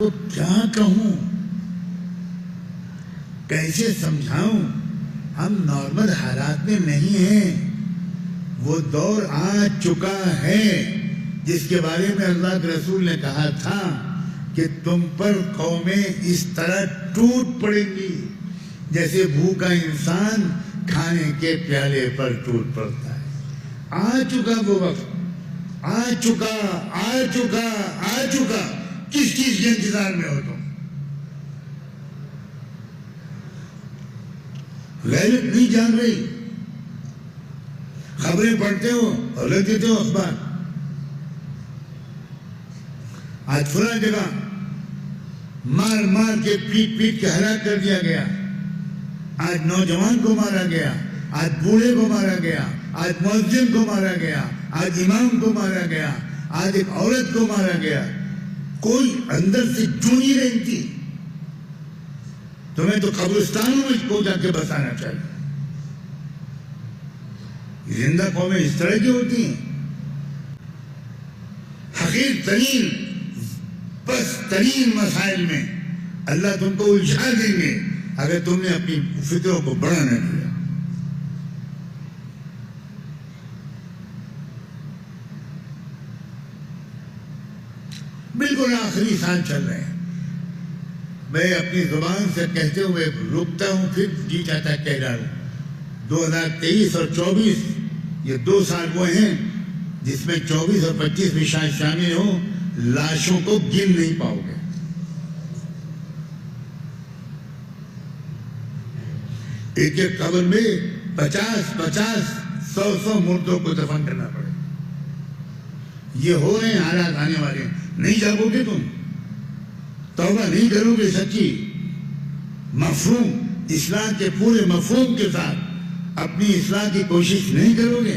आपको क्या कहूं, कैसे समझाऊं। हम नॉर्मल हालात में नहीं हैं। वो दौर आ चुका है जिसके बारे में अल्लाह के रसूल ने कहा था कि तुम पर कौमें इस तरह टूट पड़ेंगी जैसे भूखा इंसान खाने के प्याले पर टूट पड़ता है। आ चुका वो वक्त, आ चुका, आ चुका, आ चुका। किस चीज के इंतजार में हो तुम? गैरत नहीं जान रही। खबरें पढ़ते हो और लिख देते हो अखबार, आज फला जगह मार मार के पीट पीट के हलाक कर दिया गया, आज नौजवान को मारा गया, आज बूढ़े को मारा गया, आज मुअज्जिन को मारा गया, आज इमाम को मारा गया, आज एक औरत को मारा गया। कोई अंदर से जू नहीं रहती। तुम्हें तो कब्रिस्तानों में को जाके बसाना चाहिए। जिंदा कौमें इस तरह की होती हैं, हकीर तरीन बस तरीन मसाइल में अल्लाह तुमको उलझा देंगे अगर तुमने अपनी फिक्रों को बड़ा न किया। बिल्कुल आखिरी साल चल रहे हैं। मैं अपनी जुबान से कहते हुए रुकता हूं, फिर जी चाहता कह डालूं। 2023 और 24 ये 2 साल वो हैं जिसमें 24 और 25 भी शायद शामिल हो। लाशों को गिन नहीं पाओगे। एक एक कब्र में 50-50, 100-100 मुर्दों को दफन करना पड़े। ये हो रहे हैं हालात आने वाले। नहीं जागोगे तुम, तौबा नहीं करोगे सच्ची मफहूम इस्लाम के पूरे मफहूम के साथ अपनी इस्लाह की कोशिश नहीं करोगे,